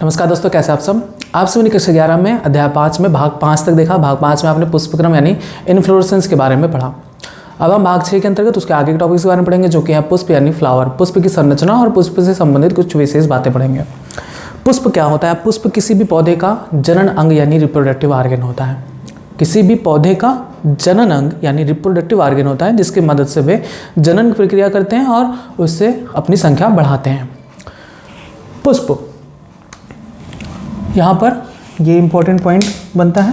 नमस्कार दोस्तों, कैसे आप सब। आप सभी ने कक्षा 11 में अध्याय 5 में भाग 5 तक देखा। भाग 5 में आपने पुष्पक्रम यानी इन्फ्लोरेसेंस के बारे में पढ़ा। अब हम भाग 6 के अंतर्गत उसके आगे के टॉपिक्स के बारे में पढ़ेंगे, जो कि है पुष्प यानी फ्लावर। पुष्प की संरचना और पुष्प से संबंधित कुछ विशेष बातें पढ़ेंगे। पुष्प क्या होता है? पुष्प किसी भी पौधे का जनन अंग यानी रिप्रोडक्टिव आर्गन होता है। किसी भी पौधे का जनन अंग यानी रिप्रोडक्टिव आर्गन होता है, जिसकी मदद से वे जनन प्रक्रिया करते हैं और उससे अपनी संख्या बढ़ाते हैं। पुष्प, यहाँ पर ये इंपॉर्टेंट पॉइंट बनता है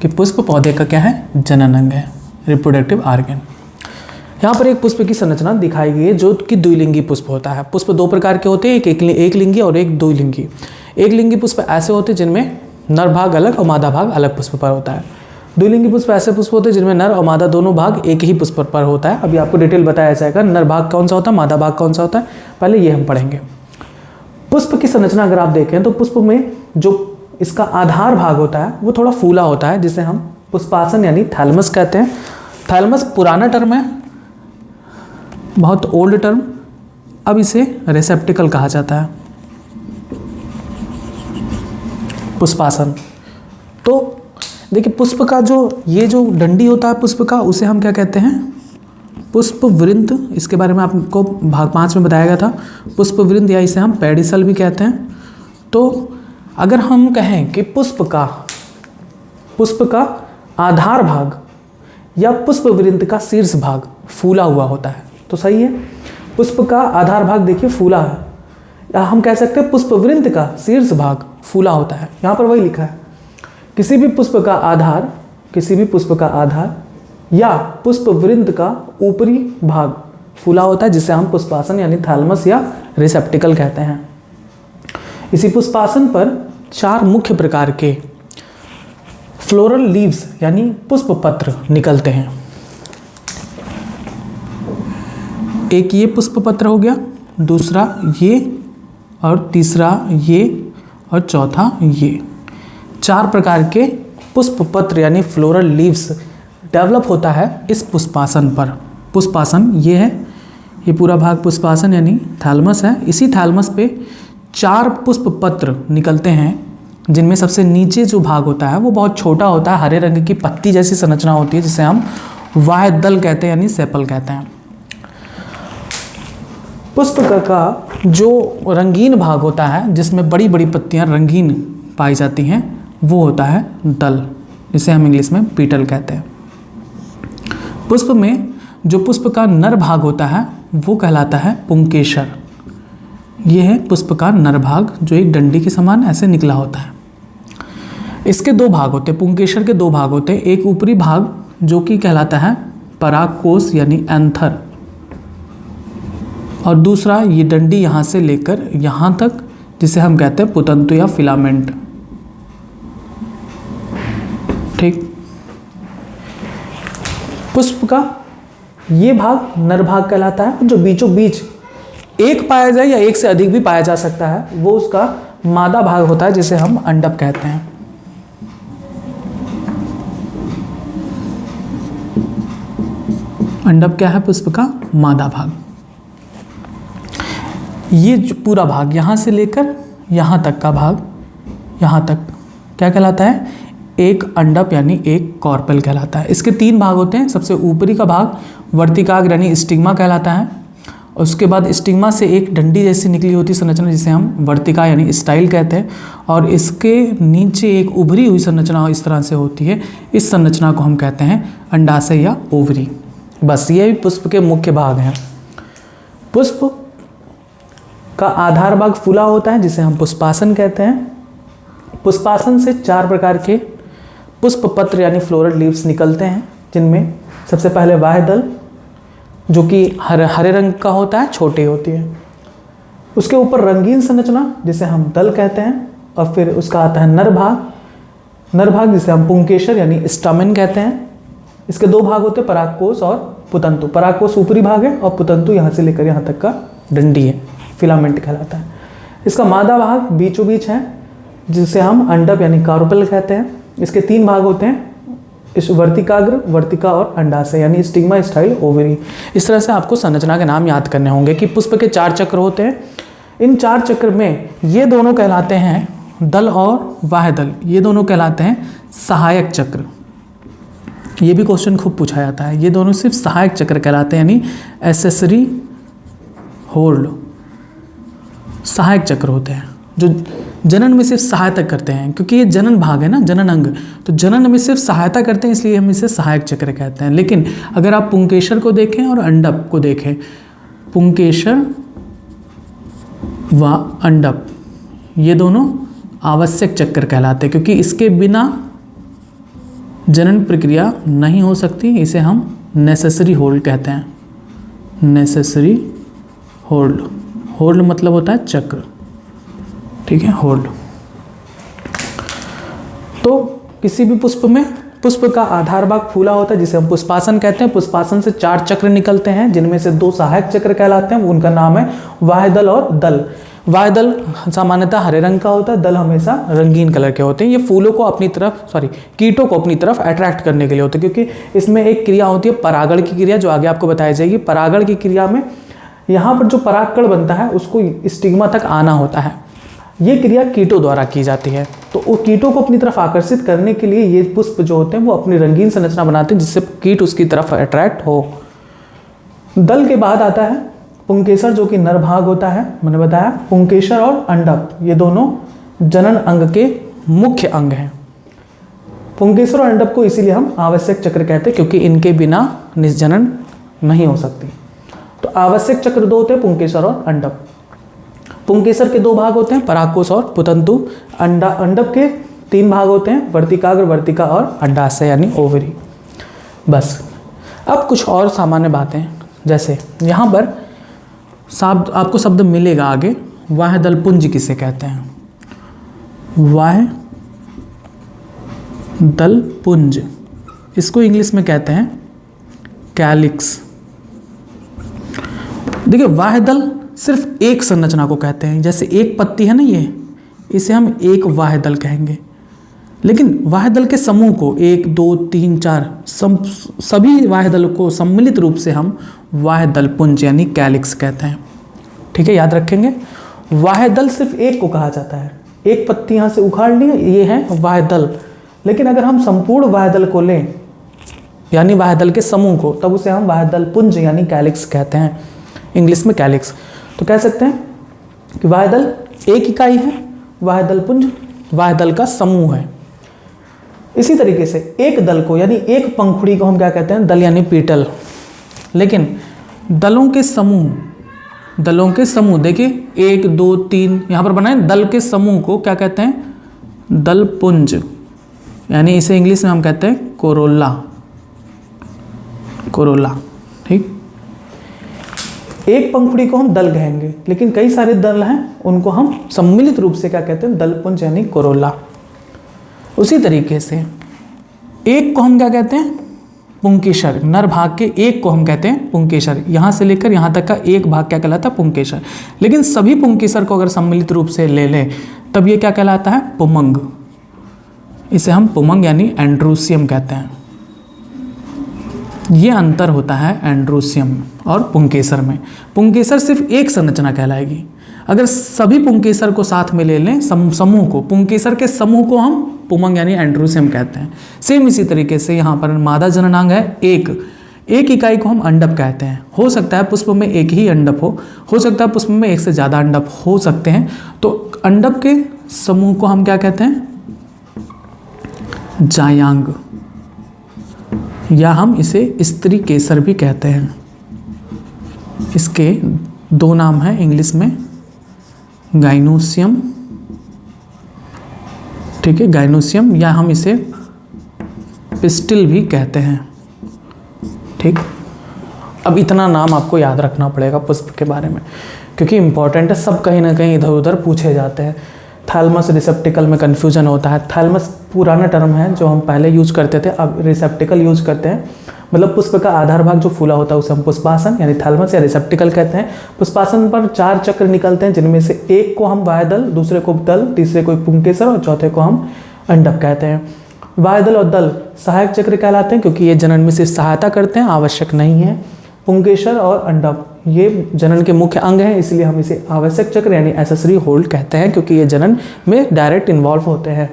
कि पुष्प पौधे का क्या है? जनन अंग है, रिप्रोडक्टिव आर्गन। यहाँ पर एक पुष्प की संरचना दिखाई गई है, जो कि द्विलिंगी पुष्प होता है। पुष्प दो प्रकार के होते हैं, एक लिंगी और एक द्विलिंगी। एक लिंगी पुष्प ऐसे होते हैं जिनमें नर भाग अलग और मादा भाग अलग पुष्प पर होता है। द्विलिंगी पुष्प ऐसे पुष्प होते हैं जिनमें नर और मादा दोनों भाग एक ही पुष्प पर होता है। अभी आपको डिटेल बताया जाएगा नर भाग कौन सा होता है, मादा भाग कौन सा होता है, पहले ये हम पढ़ेंगे। पुष्प की संरचना अगर आप देखें तो पुष्प में जो इसका आधार भाग होता है वो थोड़ा फूला होता है, जिसे हम पुष्पासन यानी थैलमस कहते हैं। थैलमस पुराना टर्म है, बहुत ओल्ड टर्म। अब इसे रिसेप्टिकल कहा जाता है, पुष्पासन। तो देखिए, पुष्प का ये जो डंडी होता है पुष्प का, उसे हम क्या कहते हैं? पुष्पवृंत। इसके बारे में आपको भाग 5 में बताया गया था, पुष्पवृंत, या इसे हम पेडिसल भी कहते हैं। तो अगर हम कहें कि पुष्प का आधार भाग या पुष्पवृंत का शीर्ष भाग फूला हुआ होता है तो सही है। पुष्प का आधार भाग देखिए फूला है, या हम कह सकते हैं पुष्पवृंत का शीर्ष भाग फूला होता है। यहाँ पर वही लिखा है, किसी भी पुष्प का आधार या पुष्पवृंत का ऊपरी भाग फूला होता है, जिसे हम पुष्पासन यानी थैलमस या रिसेप्टिकल कहते हैं। इसी पुष्पासन पर 4 मुख्य प्रकार के फ्लोरल लीव्स यानी पुष्प पत्र निकलते हैं। एक ये पुष्प पत्र हो गया, दूसरा ये, और तीसरा ये, और चौथा ये। 4 प्रकार के पुष्प पत्र यानी फ्लोरल लीव्स डेवलप होता है इस पुष्पासन पर। पुष्पासन ये है, ये पूरा भाग पुष्पासन यानी थैलमस है। इसी थैलमस पे 4 पुष्प पत्र निकलते हैं, जिनमें सबसे नीचे जो भाग होता है वो बहुत छोटा होता है, हरे रंग की पत्ती जैसी संरचना होती है, जिसे हम वाह्यदल कहते हैं यानी सेपल कहते हैं। पुष्प का जो रंगीन भाग होता है, जिसमें बड़ी बड़ी पत्तियां रंगीन पाई जाती हैं, वो होता है दल, जिसे हम इंग्लिश में पीटल कहते हैं। पुष्प में जो पुष्प का नर भाग होता है वो कहलाता है पुंकेसर। ये है पुष्प का नर भाग, जो एक डंडी के समान ऐसे निकला होता है। इसके 2 भाग होते हैं, पुंकेसर के 2 भाग होते हैं। एक ऊपरी भाग जो कि कहलाता है परागकोश यानी एंथर, और दूसरा ये डंडी यहाँ से लेकर यहाँ तक, जिसे हम कहते हैं पुतंतु या फिलामेंट। ठीक। पुष्प का ये भाग नर भाग कहलाता है। जो बीचों बीच एक पाया जाए या एक से अधिक भी पाया जा सकता है, वो उसका मादा भाग होता है, जिसे हम अंडप कहते हैं। अंडप क्या है? पुष्प का मादा भाग। ये जो पूरा भाग यहाँ से लेकर यहाँ तक का भाग, यहाँ तक क्या कहलाता है? एक अंडप यानी एक कॉर्पेल कहलाता है। इसके 3 भाग होते हैं। सबसे ऊपरी का भाग वर्तिकाग्र यानी स्टिग्मा कहलाता है। उसके बाद स्टिग्मा से एक डंडी जैसी निकली होती संरचना, जिसे हम वर्तिका यानी स्टाइल कहते हैं, और इसके नीचे एक उभरी हुई संरचना इस तरह से होती है। इस संरचना को हम कहते हैं अंडाशय या ओवरी। बस ये भी पुष्प के मुख्य भाग हैं। पुष्प का आधार भाग फूला होता है, जिसे हम पुष्पासन कहते हैं। पुष्पासन से 4 प्रकार के पुष्प पत्र यानी फ्लोरल लीव्स निकलते हैं, जिनमें सबसे पहले वाह्यदल, जो कि हरे रंग का होता है, छोटी होती है। उसके ऊपर रंगीन संरचना, जिसे हम दल कहते हैं, और फिर उसका आता है नर भाग, जिसे हम पुंकेसर यानी स्टामेन कहते हैं। इसके 2 भाग होते हैं, परागकोश और पुतंतु। परागकोश ऊपरी भाग है और पुतंतु यहाँ से लेकर यहाँ तक का डंडी है, फिलामेंट कहलाता है। इसका मादा भाग बीचों बीच है, जिसे हम अंडप यानी कार्पेल कहते हैं। इसके 3 भाग होते हैं, इस वर्तिकाग्र, वर्तिका और अंडाशय यानी स्टिग्मा, स्टाइल, ओवरी। इस तरह से आपको संरचना के नाम याद करने होंगे कि पुष्प के 4 चक्र होते हैं। इन 4 चक्र में ये दोनों कहलाते हैं दल और वाह्यदल ये दोनों कहलाते हैं सहायक चक्र। ये भी क्वेश्चन खूब पूछा जाता है। ये दोनों सिर्फ सहायक चक्र कहलाते हैं, यानी एसेसरी होल्ड, सहायक चक्र होते हैं जो जनन में सिर्फ सहायता करते हैं, क्योंकि ये जनन भाग है ना, जनन अंग, तो जनन में सिर्फ सहायता करते हैं, इसलिए हम इसे सहायक चक्र कहते हैं। लेकिन अगर आप पुंकेसर को देखें और अंडप को देखें, पुंकेसर व अंडप ये दोनों आवश्यक चक्र कहलाते हैं, क्योंकि इसके बिना जनन प्रक्रिया नहीं हो सकती। इसे हम नेसेसरी होल्ड कहते हैं। नेसेसरी होल्ड, होल्ड मतलब होता है चक्र, ठीक है, होल्ड। तो किसी भी पुष्प में पुष्प का आधार भाग फूला होता है जिसे हम पुष्पासन कहते हैं। पुष्पासन से 4 चक्र निकलते हैं, जिनमें से 2 सहायक चक्र कहलाते हैं, उनका नाम है वाह्यदल और दल। वाह्यदल सामान्यतः हरे रंग का होता है, दल हमेशा रंगीन कलर के होते हैं। ये फूलों को अपनी तरफ कीटों को अपनी तरफ अट्रैक्ट करने के लिए होते हैं, क्योंकि इसमें एक क्रिया होती है परागण की क्रिया, जो आगे आपको बताई जाएगी। परागण की क्रिया में यहाँ पर जो परागकण बनता है उसको स्टिग्मा तक आना होता है। ये क्रिया कीटों द्वारा की जाती है। तो वो कीटों को अपनी तरफ आकर्षित करने के लिए ये पुष्प जो होते हैं वो अपनी रंगीन संरचना बनाते हैं, जिससे कीट उसकी तरफ अट्रैक्ट हो। दल के बाद आता है पुंकेसर, जो कि नर भाग होता है। मैंने बताया पुंकेसर और अंडप ये दोनों जनन अंग के मुख्य अंग हैं। पुंकेसर और अंडप को इसीलिए हम आवश्यक चक्र कहते हैं, क्योंकि इनके बिना निस्जनन नहीं हो सकती। तो आवश्यक चक्र 2 होते हैं, पुंकेसर और अंडप। पुंकेसर के 2 भाग होते हैं, परागकोश और पुतंतु। अंडप के 3 भाग होते हैं, वर्तिकाग्र, वर्तिका और अंडाशय यानी ओवरी। बस अब कुछ और सामान्य बातें, जैसे यहाँ पर आपको शब्द मिलेगा आगे, वाह्यदल पुंज किसे कहते हैं? वाह्यदल पुंज, इसको इंग्लिश में कहते हैं कैलिक्स। देखिए वाह्यदल सिर्फ एक संरचना को कहते हैं, जैसे एक पत्ती है ना ये, इसे हम एक वाह्यदल कहेंगे। लेकिन वाह्यदल के समूह को 1 2 3 4 सभी वाह्यदल को सम्मिलित रूप से हम वाह्यदल पुंज यानी कैलिक्स कहते हैं। ठीक है, याद रखेंगे। वाह्यदल सिर्फ एक को कहा जाता है, एक पत्ती यहाँ से उखाड़ ली, ये है वाह्यदल। लेकिन अगर हम संपूर्ण वाह्यदल को लें यानी वाह्यदल के समूह को, तब उसे हम वाह्यदल पुंज यानी कैलिक्स कहते हैं, इंग्लिश में कैलिक्स। तो कह सकते हैं कि वाह्यदल एक इकाई है, वाह्यदल पुंज वाह्यदल का समूह है। इसी तरीके से एक दल को यानी एक पंखुड़ी को हम क्या कहते हैं? दल यानी पीटल। लेकिन दलों के समूह देखिए 1 2 3 यहाँ पर बनाए, दल के समूह को क्या कहते हैं? दल पुंज, यानी इसे इंग्लिश में हम कहते हैं कोरोला। ठीक, एक पंखुड़ी को हम दल कहेंगे, लेकिन कई सारे दल हैं, उनको हम सम्मिलित रूप से क्या कहते हैं? दल पुंज यानी कोरोला। उसी तरीके से एक को हम क्या कहते हैं? पुंकेसर। नर भाग के एक को हम कहते हैं पुंकेसर। यहाँ से लेकर यहाँ तक का एक भाग क्या कहलाता है? पुंकेसर। लेकिन सभी पुंकेसर को अगर सम्मिलित रूप से ले लें तब ये क्या कहलाता है? पुमंग। इसे हम पुमंग यानी एंड्रूसियम कहते हैं। ये अंतर होता है एंड्रूसियम और पुंकेसर में। पुंकेसर सिर्फ एक संरचना कहलाएगी। अगर सभी पुंकेसर को साथ में ले लें, समूह को, पुंकेसर के समूह को हम पुमंग यानी एंड्रूसियम कहते हैं। सेम इसी तरीके से यहाँ पर मादा जननांग है एक इकाई को हम अंडप कहते हैं। हो सकता है पुष्प में एक ही अंडप हो सकता है पुष्प में एक से ज़्यादा अंडप हो सकते हैं। तो अंडप के समूह को हम क्या कहते हैं? जायांग, या हम इसे स्त्री केसर भी कहते हैं। इसके 2 नाम हैं इंग्लिश में, गाइनोसियम, ठीक है, गाइनोसियम, या हम इसे पिस्टिल भी कहते हैं। ठीक, अब इतना नाम आपको याद रखना पड़ेगा पुष्प के बारे में, क्योंकि इंपॉर्टेंट है, सब कहीं ना कहीं इधर उधर पूछे जाते हैं। थैलमस रिसेप्टिकल में कन्फ्यूजन होता है। थैलमस पुराना टर्म है जो हम पहले यूज करते थे, अब रिसेप्टिकल यूज करते हैं। मतलब पुष्प का आधार भाग जो फूला होता है उसे हम पुष्पासन यानी थैलमस या रिसेप्टिकल कहते हैं। पुष्पासन पर 4 चक्र निकलते हैं, जिनमें से एक को हम वाह्यदल, दूसरे को दल, तीसरे को पुंकेसर और चौथे को हम अंडप कहते हैं। वाह्यदल और दल सहायक चक्र कहलाते हैं, क्योंकि ये जनन में सिर्फ सहायता करते हैं, आवश्यक नहीं है। पुंकेसर और अंडप ये जनन के मुख्य अंग है, इसलिए हम इसे आवश्यक चक्र यानी एसेसरी होल्ड कहते हैं, क्योंकि ये जनन में डायरेक्ट इन्वॉल्व होते हैं,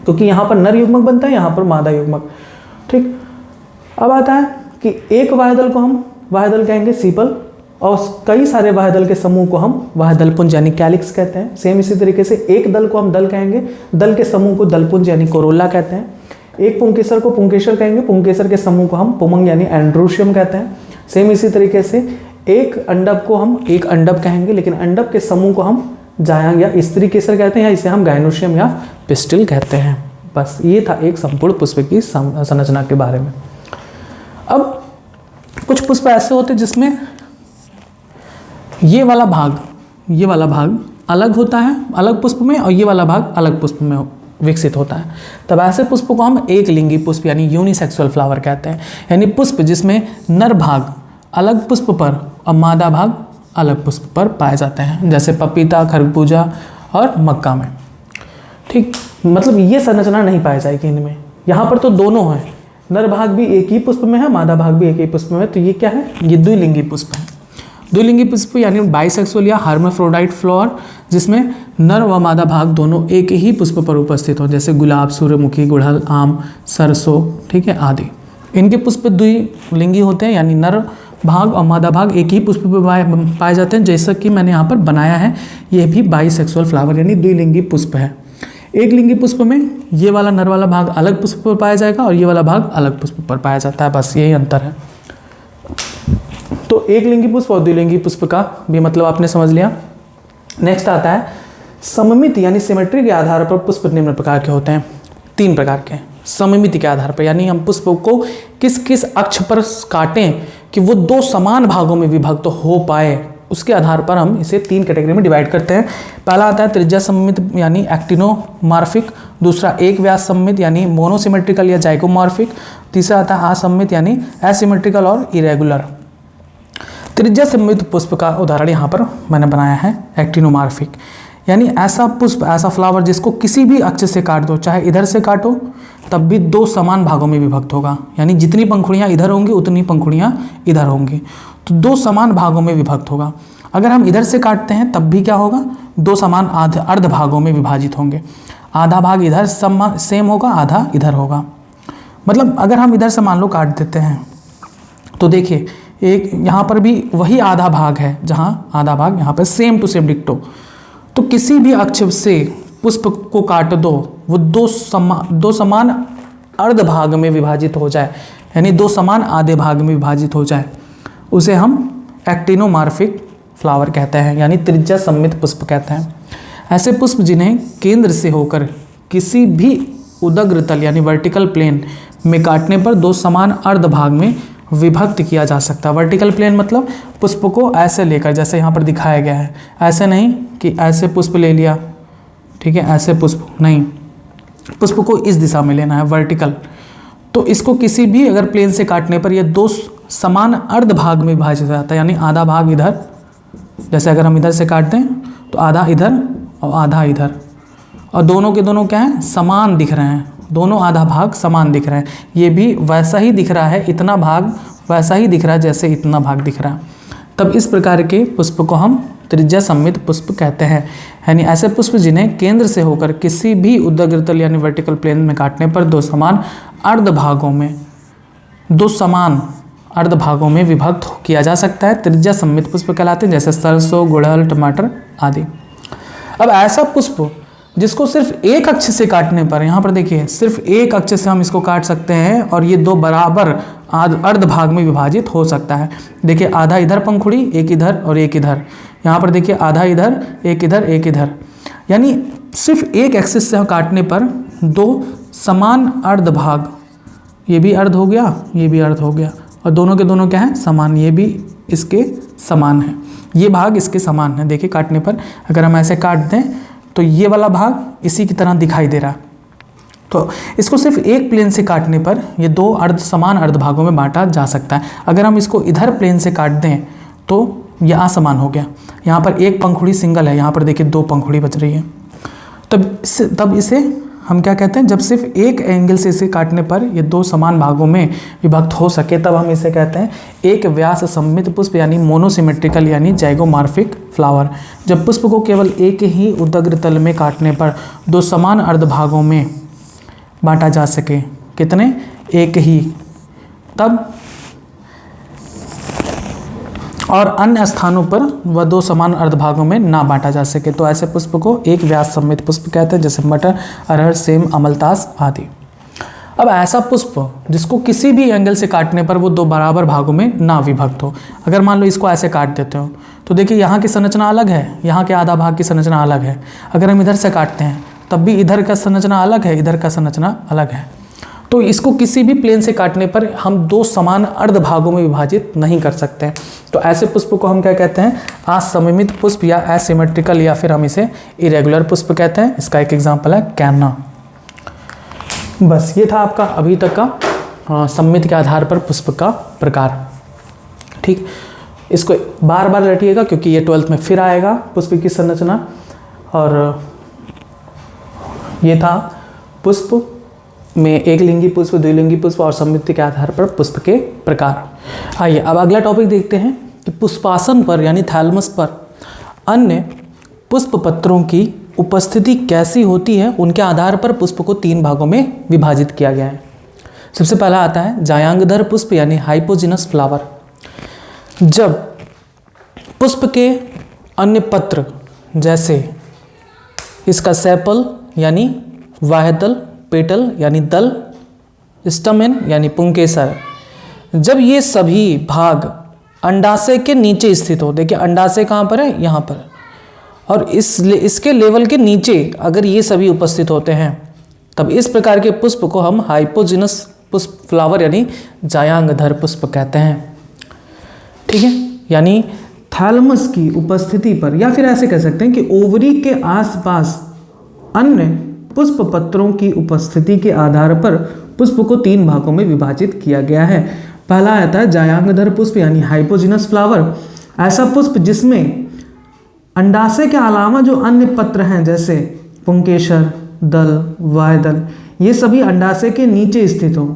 क्योंकि यहाँ पर नर युग्मक बनता है, यहाँ पर मादा युग्मक। ठीक, अब आता है कि एक वायुदल को हम वायुदल कहेंगे सीपल, और कई सारे वायुदल के समूह को हम वायुदलपुंज यानी कैलिक्स कहते हैं। सेम इसी तरीके से एक दल को हम दल कहेंगे, दल के समूह को दलपुंज यानी कोरोला कहते हैं। एक पुंकेसर को पुंकेसर कहेंगे, पुंकेसर के समूह को हम पुमंग यानी एंड्रोशियम कहते हैं। सेम इसी तरीके से एक अंडप को हम एक अंडप कहेंगे, लेकिन अंडप के समूह को हम जायांग या स्त्री केसर कहते हैं, या इसे हम गायनोशियम या पिस्टिल कहते हैं। बस ये था एक संपूर्ण पुष्प की संरचना के बारे में। अब कुछ पुष्प ऐसे होते हैं जिसमें ये वाला भाग अलग होता है अलग पुष्प में, और ये वाला भाग अलग पुष्प में विकसित होता है। तब ऐसे पुष्प को हम एक लिंगी पुष्प यानी यूनिसेक्सुअल फ्लावर कहते हैं, यानी पुष्प जिसमें नर भाग अलग पुष्प पर और मादा भाग अलग पुष्प पर पाए जाते हैं, जैसे पपीता, खरबूजा और मक्का में। ठीक, मतलब ये संरचना नहीं पाई जाएगी इनमें। यहाँ पर तो दोनों हैं, नर भाग भी एक ही पुष्प में है, मादा भाग भी एक ही पुष्प में है, तो ये क्या है, ये द्विलिंगी पुष्प है। द्विलिंगी पुष्प यानी बाइसेक्सुअल या हर्माफ्रोडाइट फ्लावर, जिसमें नर व मादा भाग दोनों एक ही पुष्प पर उपस्थित हो, जैसे गुलाब, सूर्यमुखी, गुड़हल, आम, सरसों, ठीक है, आदि। इनके पुष्प द्विलिंगी होते हैं, यानी नर भाग और मादा भाग एक ही पुष्प पर पाए जाते हैं, जैसा कि मैंने यहाँ पर बनाया है। यह भी बाइसेक्सुअल फ्लावर यानी द्विलिंगी पुष्प है। एक लिंगी पुष्प में ये वाला नर वाला भाग अलग पुष्प पर पाया जाएगा और ये वाला भाग अलग पुष्प पर पाया जाता है, बस यही अंतर है। तो एक लिंगी पुष्प और द्विलिंगी पुष्प का भी मतलब आपने समझ लिया। नेक्स्ट आता है सममिति यानी सिमेट्री के आधार पर पुष्प निम्न प्रकार के होते हैं, 3 प्रकार के। सममिति के आधार पर यानी हम पुष्प को किस किस अक्ष पर काटें कि वो 2 समान भागों में विभक्त हो पाए, उसके आधार पर हम इसे 3 कैटेगरी में डिवाइड करते हैं। पहला आता है त्रिज्या सममित यानी एक्टिनोमॉर्फिक, दूसरा एक व्यास सममित यानी मोनोसिमेट्रिकल या जाइगोमॉर्फिक, तीसरा आता है असममित यानी एसिमेट्रिकल और इरेगुलर। त्रिज्या सममित पुष्प का उदाहरण यहाँ पर मैंने बनाया है एक्टिनोमॉर्फिक, यानी ऐसा पुष्प, ऐसा फ्लावर जिसको किसी भी अक्ष से काट दो, चाहे इधर से काटो तब भी 2 समान भागों में विभक्त होगा, यानी जितनी पंखुड़ियाँ इधर होंगी उतनी पंखुड़ियाँ इधर होंगी, तो 2 समान भागों में विभक्त होगा। अगर हम इधर से काटते हैं तब भी क्या होगा, 2 समान अर्ध भागों में विभाजित होंगे, आधा भाग इधर सेम होगा, आधा इधर होगा। मतलब अगर हम इधर से मान लो काट देते हैं तो देखिए एक यहाँ पर भी वही आधा भाग है, जहाँ आधा भाग यहाँ पर सेम टू सेम डिक्टो, तो किसी भी अक्ष से पुष्प को काट दो, वो 2 समान अर्ध भाग में विभाजित हो जाए, यानी 2 समान आधे भाग में विभाजित हो जाए, उसे हम एक्टिनोमॉर्फिक फ्लावर कहते हैं, यानी त्रिज्या सममित पुष्प कहते हैं। ऐसे पुष्प जिन्हें केंद्र से होकर किसी भी उदग्र तल यानी वर्टिकल प्लेन में काटने पर 2 समान अर्ध भाग में विभक्त किया जा सकता है। वर्टिकल प्लेन मतलब पुष्प को ऐसे लेकर, जैसे यहाँ पर दिखाया गया है, ऐसे नहीं कि ऐसे पुष्प ले लिया, ठीक है, ऐसे पुष्प नहीं, पुष्प को इस दिशा में लेना है वर्टिकल। तो इसको किसी भी अगर प्लेन से काटने पर यह 2 समान अर्ध भाग में विभाजित हो जाता है, यानी आधा भाग इधर, जैसे अगर हम इधर से काटते हैं तो आधा इधर और आधा इधर, और दोनों के दोनों क्या हैं, समान दिख रहे हैं, दोनों आधा भाग समान दिख रहे हैं। ये भी वैसा ही दिख रहा है, इतना भाग वैसा ही दिख रहा है जैसे इतना भाग दिख रहा है। तब इस प्रकार के पुष्प को हम त्रिज्या सममित पुष्प कहते हैं, यानी ऐसे पुष्प जिन्हें केंद्र से होकर किसी भी उदग्र तल यानी वर्टिकल प्लेन में काटने पर 2 समान अर्ध भागों में विभक्त किया जा सकता है, त्रिज्या सममित पुष्प कहलाते हैं, जैसे सरसों, गुड़हल, टमाटर आदि। अब ऐसा पुष्प जिसको सिर्फ एक अक्ष से काटने पर, यहाँ पर देखिए सिर्फ एक अक्ष से हम इसको काट सकते हैं और ये 2 बराबर अर्ध भाग में विभाजित हो सकता है। देखिए आधा इधर पंखुड़ी, एक इधर और एक इधर, यहाँ पर देखिए आधा इधर, एक इधर, एक इधर, यानी सिर्फ एक एक्सिस से हम काटने पर 2 समान अर्ध भाग, ये भी अर्ध हो गया, ये भी अर्ध हो गया, और दोनों के दोनों क्या है, समान, ये भी इसके समान है, ये भाग इसके समान है। देखिए काटने पर अगर हम ऐसे काट दें तो ये वाला भाग इसी की तरह दिखाई दे रहा है। तो इसको सिर्फ एक प्लेन से काटने पर ये 2 समान अर्ध भागों में बांटा जा सकता है। अगर हम इसको इधर प्लेन से काट दें तो ये असमान हो गया, यहाँ पर एक पंखुड़ी सिंगल है, यहाँ पर देखिए 2 पंखुड़ी बच रही है, तब इसे हम क्या कहते हैं, जब सिर्फ एक एंगल से इसे काटने पर ये दो समान भागों में विभक्त हो सके तब हम इसे कहते हैं एक व्यास सममित पुष्प यानी मोनोसिमेट्रिकल यानी जैगोमॉर्फिक फ्लावर। जब पुष्प को केवल एक ही उदग्र तल में काटने पर दो समान अर्धभागों में बांटा जा सके, कितने, एक ही, तब और अन्य स्थानों पर वह दो समान अर्धभागों में ना बांटा जा सके, तो ऐसे पुष्प को एक व्यास सममित पुष्प कहते हैं, जैसे मटर, अरहर, सेम, अमलतास आदि। अब ऐसा पुष्प जिसको किसी भी एंगल से काटने पर वो दो बराबर भागों में ना विभक्त हो, अगर मान लो इसको ऐसे काट देते हो तो देखिए यहाँ की संरचना अलग है, यहाँ के आधा भाग की संरचना अलग है। अगर हम इधर से काटते हैं तब भी इधर का संरचना अलग है, इधर का संरचना अलग है। तो इसको किसी भी प्लेन से काटने पर हम दो समान अर्ध भागों में विभाजित नहीं कर सकते। तो ऐसे पुष्प को हम क्या कहते हैं, असममित पुष्प या एसिमेट्रिकल, या फिर हम इसे इरेगुलर पुष्प कहते हैं। इसका एक एग्जांपल है कैना। बस ये था आपका अभी तक का सममित के आधार पर पुष्प का प्रकार। ठीक, इसको बार बार रटिएगा क्योंकि ये 12th में फिर आएगा पुष्प की संरचना। और ये था पुष्प में एक लिंगी पुष्प, द्विलिंगी पुष्प और सममिति के आधार पर पुष्प के प्रकार। आइए अब अगला टॉपिक देखते हैं कि पुष्पासन पर यानी थैलमस पर अन्य पुष्प पत्रों की उपस्थिति कैसी होती है, उनके आधार पर पुष्प को 3 भागों में विभाजित किया गया है। सबसे पहला आता है जायांगधर पुष्प यानी हाइपोजिनस फ्लावर। जब पुष्प के अन्य पत्र जैसे इसका सेपल यानी वाह्यदल, पेटल यानी दल, स्टमेन यानी पुंकेसर, जब ये सभी भाग अंडाशय के नीचे स्थित हो, देखिए अंडाशय कहाँ पर है, यहाँ पर, और इसके लेवल के नीचे अगर ये सभी उपस्थित होते हैं तब इस प्रकार के पुष्प को हम हाइपोजिनस पुष्प फ्लावर यानी जायांगधर पुष्प कहते हैं। ठीक है, यानी थैलमस की उपस्थिति पर, या फिर ऐसे कह सकते हैं कि ओवरी के आसपास अन्य पुष्प पत्रों की उपस्थिति के आधार पर पुष्प को 3 भागों में विभाजित किया गया है। पहला आता है जायांगधर पुष्प यानी हाइपोजिनस फ्लावर, ऐसा पुष्प जिसमें अंडाशय के अलावा जो अन्य पत्र हैं जैसे पुंकेसर, दल, वाह्यदल, ये सभी अंडाशय के नीचे स्थित हो।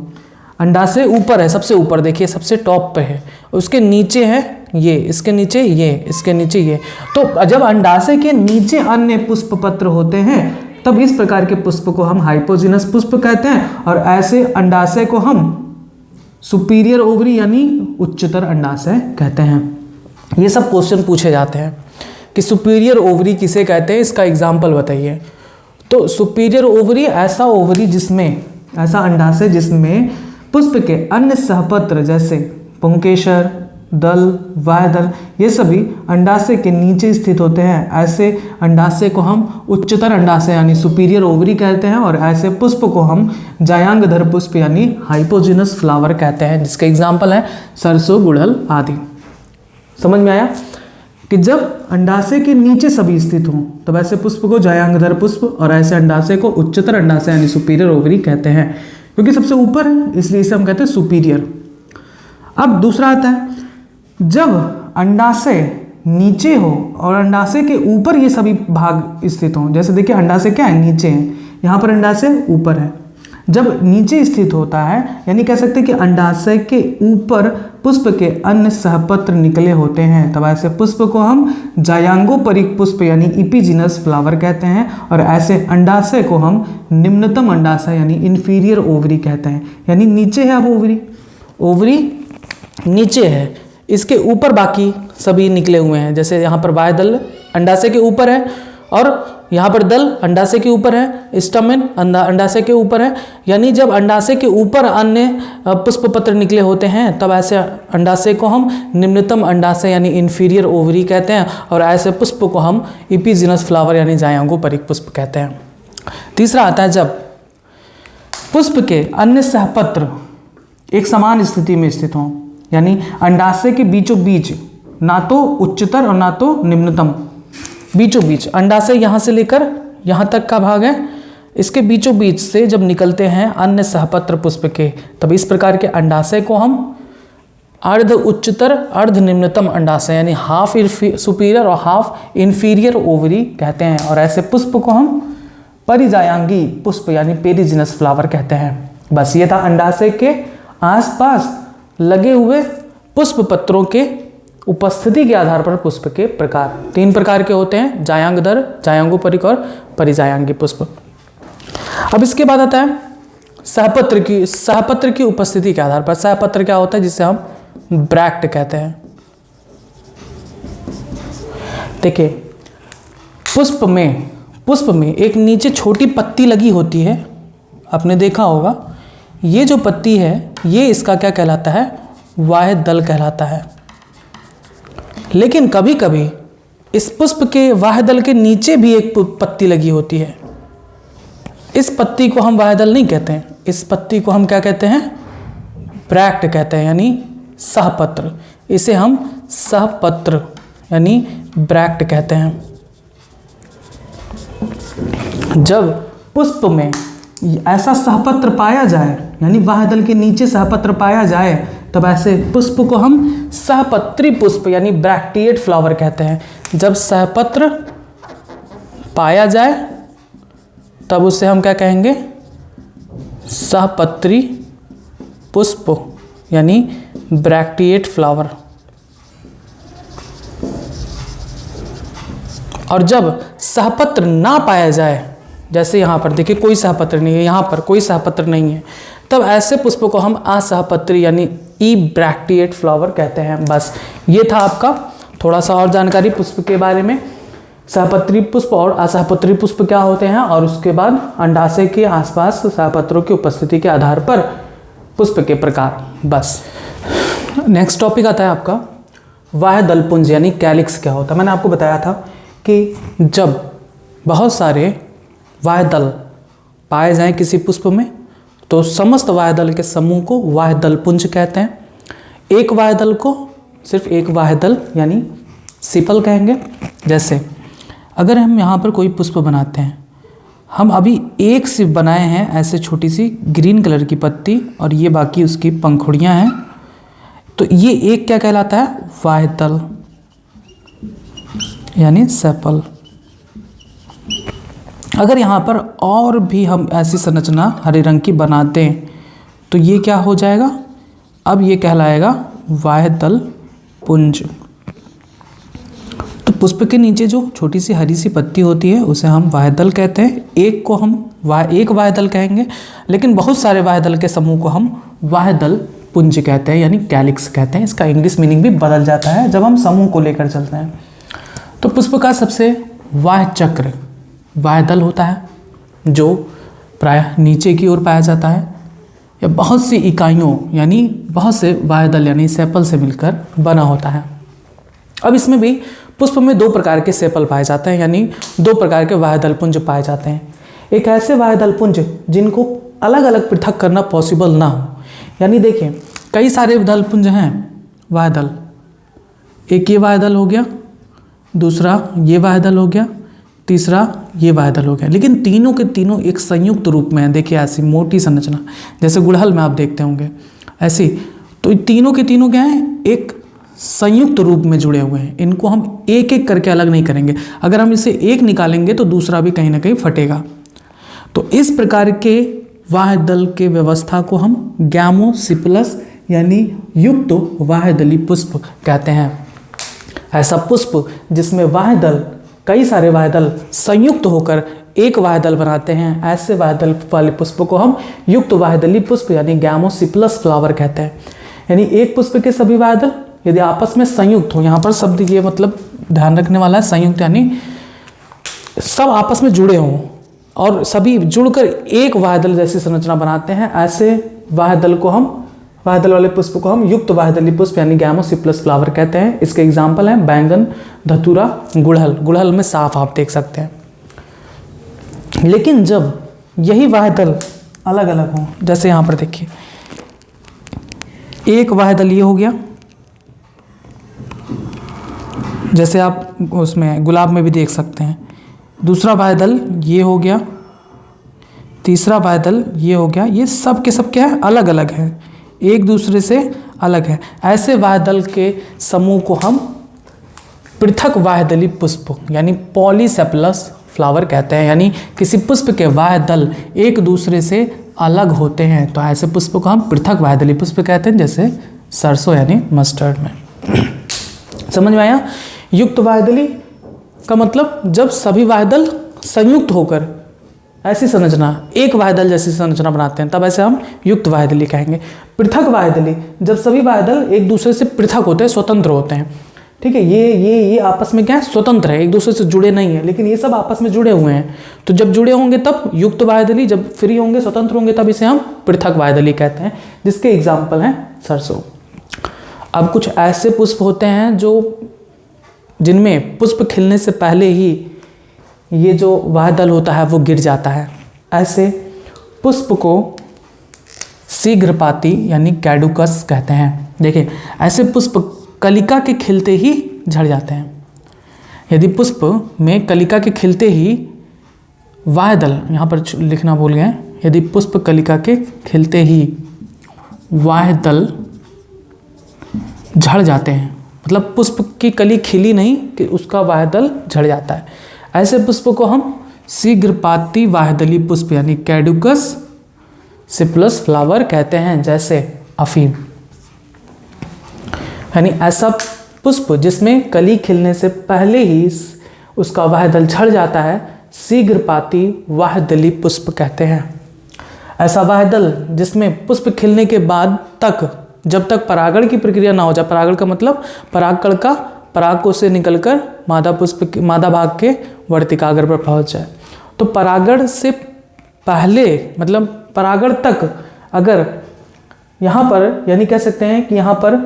अंडाशय ऊपर है, सबसे ऊपर देखिए, सबसे टॉप पे है, उसके नीचे है ये, इसके नीचे ये, इसके नीचे ये। तो जब अंडाशय के नीचे अन्य पुष्प पत्र होते हैं तब इस प्रकार के पुष्प को हम हाइपोजिनस पुष्प कहते हैं, और ऐसे अंडाशय को हम सुपीरियर ओवरी यानी उच्चतर अंडाशय कहते हैं। ये सब क्वेश्चन पूछे जाते हैं कि सुपीरियर ओवरी किसे कहते हैं, इसका एग्जाम्पल बताइए। तो सुपीरियर ओवरी ऐसा ओवरी जिसमें, ऐसा अंडाशय जिसमें पुष्प के अन्य सहपत्र जैसे पुंकेसर, दल, वाह्यदल, ये सभी अंडाशय के नीचे स्थित होते हैं। ऐसे अंडाशय को हम उच्चतर अंडाशय यानी सुपीरियर ओवरी कहते हैं, और ऐसे पुष्प को हम जायांगधर पुष्प यानी हाइपोजिनस फ्लावर कहते हैं, जिसके एग्जाम्पल है सरसों, गुड़हल आदि। समझ में आया कि जब अंडाशय के नीचे सभी स्थित हों तब ऐसे पुष्प को जायांगधर पुष्प, और ऐसे अंडाशय को उच्चतर अंडाशय यानी सुपीरियर ओवरी कहते हैं, क्योंकि सबसे ऊपर है इसलिए इसे हम कहते हैं सुपीरियर। अब दूसरा आता है जब अंडाशय नीचे हो और अंडाशय के ऊपर ये सभी भाग स्थित हों, जैसे देखिए अंडाशय क्या है, नीचे है, यहाँ पर अंडाशय ऊपर है। जब नीचे स्थित होता है यानी कह सकते हैं कि अंडाशय के ऊपर पुष्प के अन्य सहपत्र निकले होते हैं, तब ऐसे पुष्प को हम जायांगोपरिक पुष्प यानी इपिजिनस फ्लावर कहते हैं, और ऐसे अंडाशय को हम निम्नतम अंडाशय यानी इन्फीरियर ओवरी कहते हैं। यानी नीचे है, अब ओवरी, ओवरी नीचे है, इसके ऊपर बाकी सभी निकले हुए हैं, जैसे यहाँ पर वाह्यदल अंडाशय के ऊपर है, और यहाँ पर दल अंडाशय के ऊपर है, स्टमेन अंडाशय के ऊपर है। यानी जब अंडाशय के ऊपर अन्य पुष्प पत्र निकले होते हैं तब ऐसे अंडाशय को हम निम्नतम अंडाशय यानी इन्फीरियर ओवरी कहते हैं, और ऐसे पुष्प को हम इपिजिनस फ्लावर यानी जायांगोपरिक पुष्प कहते हैं। तीसरा आता है जब पुष्प के अन्य सहपत्र एक समान स्थिति में स्थित हों, यानी अंडाशय के बीचों बीच ना तो उच्चतर और ना तो निम्नतम, बीचों बीच अंडाशय यहाँ से लेकर यहाँ तक का भाग है, इसके बीचों बीच से जब निकलते हैं अन्य सहपत्र पुष्प के, तब इस प्रकार के अंडाशय को हम अर्ध उच्चतर अर्ध निम्नतम अंडाशय यानी हाफ सुपीरियर और हाफ इन्फीरियर ओवरी कहते हैं, और ऐसे पुष्प को हम परिजायांगी पुष्प यानी पेरिजिनस फ्लावर कहते हैं। बस ये था अंडाशय के आसपास लगे हुए पुष्प पत्रों के उपस्थिति के आधार पर पुष्प के प्रकार। 3 प्रकार के होते हैं, जायांगधर, जायांगोपरिक और परिजायांगी पुष्प। अब इसके बाद आता है सहपत्र की उपस्थिति के आधार पर। सहपत्र क्या होता है, जिसे हम ब्रैक्ट कहते हैं। देखिए पुष्प में एक नीचे छोटी पत्ती लगी होती है, आपने देखा होगा। ये जो पत्ती है ये इसका क्या कहलाता है, बाह्य दल कहलाता है। लेकिन कभी कभी इस पुष्प के बाह्य दल के नीचे भी एक पत्ती लगी होती है। इस पत्ती को हम बाह्य दल नहीं कहते हैं, इस पत्ती को हम क्या कहते हैं, ब्रैक्ट कहते हैं, यानी सहपत्र। इसे हम सहपत्र यानी ब्रैक्ट कहते हैं। जब पुष्प में ऐसा सहपत्र पाया जाए, यानी बाह्य दल के नीचे सहपत्र पाया जाए, तब ऐसे पुष्प को हम सहपत्री पुष्प यानी ब्रैक्टिएट फ्लावर कहते हैं। जब सहपत्र पाया जाए तब उसे हम क्या कहेंगे, सहपत्री पुष्प यानी ब्रैक्टिएट फ्लावर। और जब सहपत्र ना पाया जाए, जैसे यहाँ पर देखिए कोई सहपत्र नहीं है, यहाँ पर कोई सहपत्र नहीं है, तब ऐसे पुष्प को हम असहपत्री यानी ई ब्रैक्टिएट फ्लावर कहते हैं। बस ये था आपका थोड़ा सा और जानकारी पुष्प के बारे में, सहपत्री पुष्प और असहपत्री पुष्प क्या होते हैं, और उसके बाद अंडाशय के आसपास सहपत्रों की उपस्थिति के आधार पर पुष्प के प्रकार। बस नेक्स्ट टॉपिक आता है आपका बाह्य दलपुंज यानी कैलिक्स क्या होता है। मैंने आपको बताया था कि जब बहुत सारे बाह्य दल पाए जाएं किसी पुष्प में, तो समस्त बाह्य दल के समूह को बाह्य दलपुंज कहते हैं। एक बाह्य दल को सिर्फ एक बाह्य दल यानी सिपल कहेंगे। जैसे अगर हम यहाँ पर कोई पुष्प बनाते हैं, हम अभी एक सिर्फ बनाए हैं ऐसे छोटी सी ग्रीन कलर की पत्ती, और ये बाकी उसकी पंखुड़ियाँ हैं, तो ये एक क्या कहलाता है, बाह्य दल यानी सेपल। अगर यहाँ पर और भी हम ऐसी संरचना हरे रंग की बनाते हैं तो ये क्या हो जाएगा, अब ये कहलाएगा बाह्य दल पुंज। तो पुष्प के नीचे जो छोटी सी हरी सी पत्ती होती है उसे हम बाह्य दल कहते हैं। एक को हम एक बाह्य दल कहेंगे, लेकिन बहुत सारे बाह्य दल के समूह को हम बाह्य दल पुंज कहते हैं यानी कैलिक्स कहते हैं। इसका इंग्लिश मीनिंग भी बदल जाता है जब हम समूह को लेकर चलते हैं। तो पुष्प का सबसे बाह्य चक्र बाह्य दल होता है, जो प्रायः नीचे की ओर पाया जाता है, या बहुत सी इकाइयों यानी बहुत से बाह्य दल यानी सेपल से मिलकर बना होता है। अब इसमें भी पुष्प में 2 प्रकार के सेपल पाए जाते हैं, यानी 2 प्रकार के बाह्य दलपुंज पाए जाते हैं। एक ऐसे बाह्य दलपुंज जिनको अलग अलग पृथक करना पॉसिबल ना हो, यानी देखिए कई सारे दलपुंज हैं बाह्य दल, एक ये बाह्य दल हो गया, दूसरा ये बाह्य दल हो गया, तीसरा ये बाह्य दल हो गया, लेकिन तीनों के तीनों एक संयुक्त रूप में है। देखिए ऐसी मोटी संरचना, जैसे गुड़हल में आप देखते होंगे ऐसी, तो तीनों के तीनों क्या हैं, एक संयुक्त रूप में जुड़े हुए हैं। इनको हम एक एक करके अलग नहीं करेंगे, अगर हम इसे एक निकालेंगे तो दूसरा भी कहीं ना कहीं फटेगा। तो इस प्रकार के बाह्य दल के व्यवस्था को हम गैमोसिपलस यानी युक्त बाह्य दली पुष्प कहते हैं। ऐसा पुष्प जिसमें बाह्य दल, कई सारे बाह्य दल संयुक्त होकर एक बाह्य दल बनाते हैं, ऐसे बाह्य दल वाले पुष्प को हम युक्त बाह्य दली पुष्प यानी गैमोसिपलस फ्लावर कहते हैं। यानी एक पुष्प के सभी बाह्य दल यदि आपस में संयुक्त हो, यहाँ पर शब्द ये मतलब ध्यान रखने वाला है, संयुक्त यानी सब आपस में जुड़े हों और सभी जुड़कर एक बाह्य दल जैसी संरचना बनाते हैं, ऐसे बाह्य दल को हम, बाह्य दल वाले पुष्प को हम युक्त बाह्य दली पुष्प यानी गैमोसिपलस फ्लावर कहते हैं। इसके एग्जाम्पल हैं बैंगन, धतूरा, गुड़हल। गुड़हल में साफ आप देख सकते हैं। लेकिन जब यही बाह्य दल अलग अलग हों, जैसे यहाँ पर देखिए एक बाह्य दल ये हो गया, जैसे आप उसमें गुलाब में भी देख सकते हैं, दूसरा बाह्य दल ये हो गया, तीसरा बाह्य दल ये हो गया, ये सब के सब क्या है, अलग अलग है, एक दूसरे से अलग है। ऐसे बाह्य दल के समूह को हम पृथक बाह्य दली पुष्प यानी पॉलीसेपलस फ्लावर कहते हैं, यानी किसी पुष्प के बाह्य दल एक दूसरे से अलग होते हैं तो ऐसे पुष्प को हम पृथक बाह्यदली पुष्प कहते हैं, जैसे सरसों यानी मस्टर्ड में। समझ में आया? युक्त बाह्यदली का मतलब जब सभी बाह्यदल संयुक्त होकर ऐसी संरचना, एक बाह्यदल जैसी संरचना बनाते हैं तब ऐसे हम युक्त बाह्यदली कहेंगे। पृथक बाह्यदली जब सभी बाह्यदल एक दूसरे से पृथक होते हैं, स्वतंत्र होते हैं। ठीक है, ये आपस में क्या है, स्वतंत्र है, एक दूसरे से जुड़े नहीं है, लेकिन ये सब आपस में जुड़े हुए हैं। तो जब जुड़े होंगे तब युक्त बाह्यदली, जब फ्री होंगे, स्वतंत्र होंगे, तब इसे हम पृथक बाह्यदली कहते हैं, जिसके एग्जाम्पल हैं सरसों। अब कुछ ऐसे पुष्प होते हैं जिनमें पुष्प खिलने से पहले ही ये जो बाह्यदल होता है वो गिर जाता है। ऐसे पुष्प को शीघ्रपाती यानी कैडुकस कहते हैं। देखिए, ऐसे पुष्प कलिका के खिलते ही झड़ जाते हैं। यदि पुष्प में कलिका के खिलते ही बाह्यदल, यहाँ पर लिखना भूल गए, यदि पुष्प कलिका के खिलते ही बाह्यदल झड़ जाते हैं, मतलब पुष्प की कली खिली नहीं कि उसका बाह्यदल झड़ जाता है, ऐसे पुष्प को हम शीघ्रपाती बाह्यदली पुष्प यानी कैडुकस सिप्लस फ्लावर कहते हैं, जैसे अफीम। यानी ऐसा पुष्प जिसमें कली खिलने से पहले ही उसका बाह्यदल झड़ जाता है, शीघ्रपाती बाह्यदली पुष्प कहते हैं। ऐसा बाह्यदल जिसमें पुष्प खिलने के बाद तक, जब तक परागण की प्रक्रिया ना हो जाए, परागण का मतलब परागकण का पराग से निकलकर मादा भाग के वर्तिकाग्र पर पहुंच जाए। तो परागण से पहले मतलब परागण तक अगर यहाँ पर, यानी कह सकते हैं कि यहाँ पर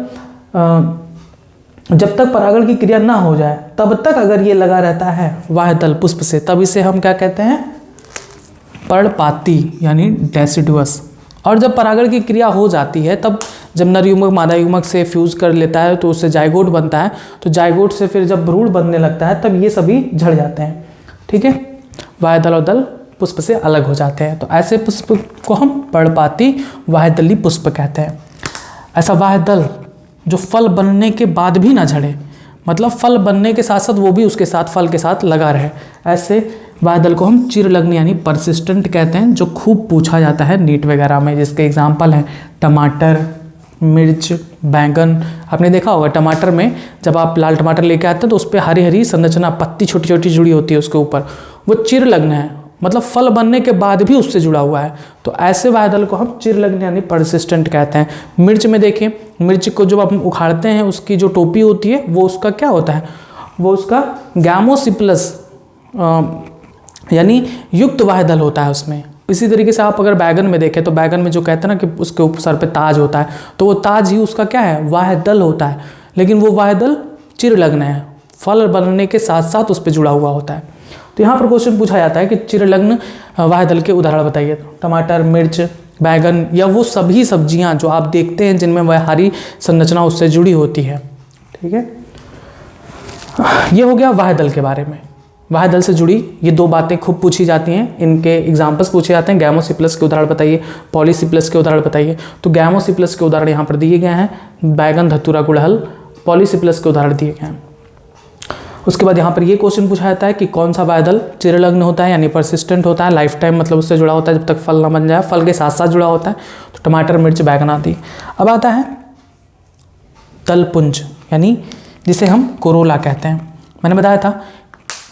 जब तक परागण की क्रिया ना हो जाए तब तक अगर ये लगा रहता है बाह्यदल पुष्प से, तब इसे हम क्या कहते हैं, पर्णपाती यानी डेसिडुअस। और जब परागण की क्रिया हो जाती है तब जब नर युग्मक मादा युग्मक से फ्यूज कर लेता है तो उससे जाइगोट बनता है, तो जाइगोट से फिर जब भ्रूण बनने लगता है तब ये सभी झड़ जाते हैं। ठीक है, बाह्यदल और दल पुष्प से अलग हो जाते हैं, तो ऐसे पुष्प को हम पर्णपाती बाह्यदली पुष्प कहते हैं। ऐसा बाह्यदल जो फल बनने के बाद भी ना झड़े, मतलब फल बनने के साथ साथ वो भी उसके साथ फल के साथ लगा रहे, ऐसे बाह्यदल को हम चिरलग्न यानी परसिस्टेंट कहते हैं, जो खूब पूछा जाता है नीट वगैरह में, जिसके एग्जाम्पल हैं टमाटर, मिर्च, बैंगन। आपने देखा होगा टमाटर में जब आप लाल टमाटर लेके आते हैं तो उस पर हरी हरी संरचना, पत्ती छोटी छोटी जुड़ी होती है उसके ऊपर, वो चिरलग्न है, मतलब फल बनने के बाद भी उससे जुड़ा हुआ है। तो ऐसे बाह्यदल को हम चिरलग्न यानी परसिस्टेंट कहते हैं। मिर्च में देखिए, मिर्च को जब आप उखाड़ते हैं उसकी जो टोपी होती है वो उसका क्या होता है, वो उसका गैमोसिप्लस यानी युक्त बाह्यदल होता है उसमें। इसी तरीके से आप अगर बैगन में देखें तो बैगन में जो कहते हैं ना कि उसके ऊपर सर पे ताज होता है, तो वो ताज ही उसका क्या है, बाह्यदल होता है, लेकिन वो बाह्यदल चिरलग्न है, फल बनने के साथ साथ उस पर जुड़ा हुआ होता है। तो यहाँ पर क्वेश्चन पूछा जाता है कि चिरलग्न बाह्यदल के उदाहरण बताइए। टमाटर, मिर्च, बैगन या वो सभी सब्जियां जो आप देखते हैं जिनमें वह हरी संरचना उससे जुड़ी होती है। ठीक है, ये हो गया बाह्यदल के बारे में। बाह्यदल से जुड़ी ये दो बातें खूब पूछी जाती हैं, इनके एग्जाम्पल्स पूछे जाते हैं। गैमोसिप्लस के उदाहरण बताइए, पॉलीसिप्लस के उदाहरण बताइए। तो गैमोसिप्लस के उदाहरण यहाँ पर दिए गए हैं, बैगन, धतूरा, गुड़हल। पॉलीसिप्लस के उदाहरण दिए गए हैं। उसके बाद यहाँ पर ये क्वेश्चन पूछा जाता है कि कौन सा बाह्यदल चिरलग्न होता है यानी परसिस्टेंट होता है, लाइफ टाइम मतलब उससे जुड़ा होता है जब तक फल ना बन जाए, फल के साथ साथ जुड़ा होता है। तो टमाटर, मिर्च, बैगन आदि। अब आता है दलपुंज यानी जिसे हम कोरोला कहते हैं। मैंने बताया था